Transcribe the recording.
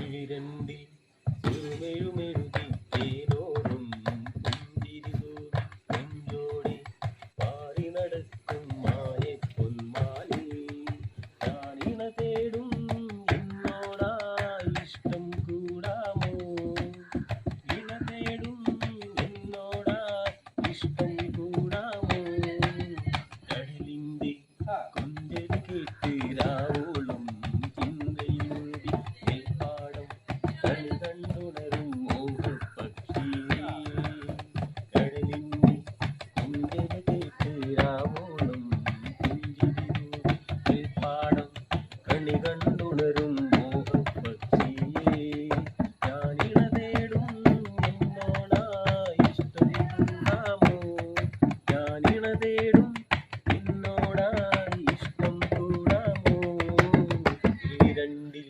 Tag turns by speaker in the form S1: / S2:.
S1: കിളിരണ്ടിൽ ചെറുമെഴുമെഴുതി തേനോറും പുഞ്ചിരിതൂകി നെഞ്ചോടെ പാറി നടക്കും മായപ്പൊന്മാലേ ഞാനിണ തേടും എന്നോടായി ഇഷ്ടം കൂടാമോ ഇണ തേടും എന്നോടായി ഇഷ്ടം കൂടാമോ കടലിന്റെ കൊഞ്ചൽ കേട്ട് രാവോളം ചിന്തയൂടി നെൽപ്പാടം കണി കണ്ടുണരും മോഹപക്ഷിയേ കടലിന്റെ കൊഞ്ചൽ കേട്ട് രാവോളം പുഞ്ചിരിയൂടി നെൽപ്പാടം കണി കണ്ടുണരും മോഹപക്ഷിയേ ഞാനിണ തേടും എന്നോടായി ഇഷ്ടം കൂടാമോ ഞാനിണ തേടും എന്നോടായി ഇഷ്ടം കൂടാമോ കിളിരണ്ടിൽ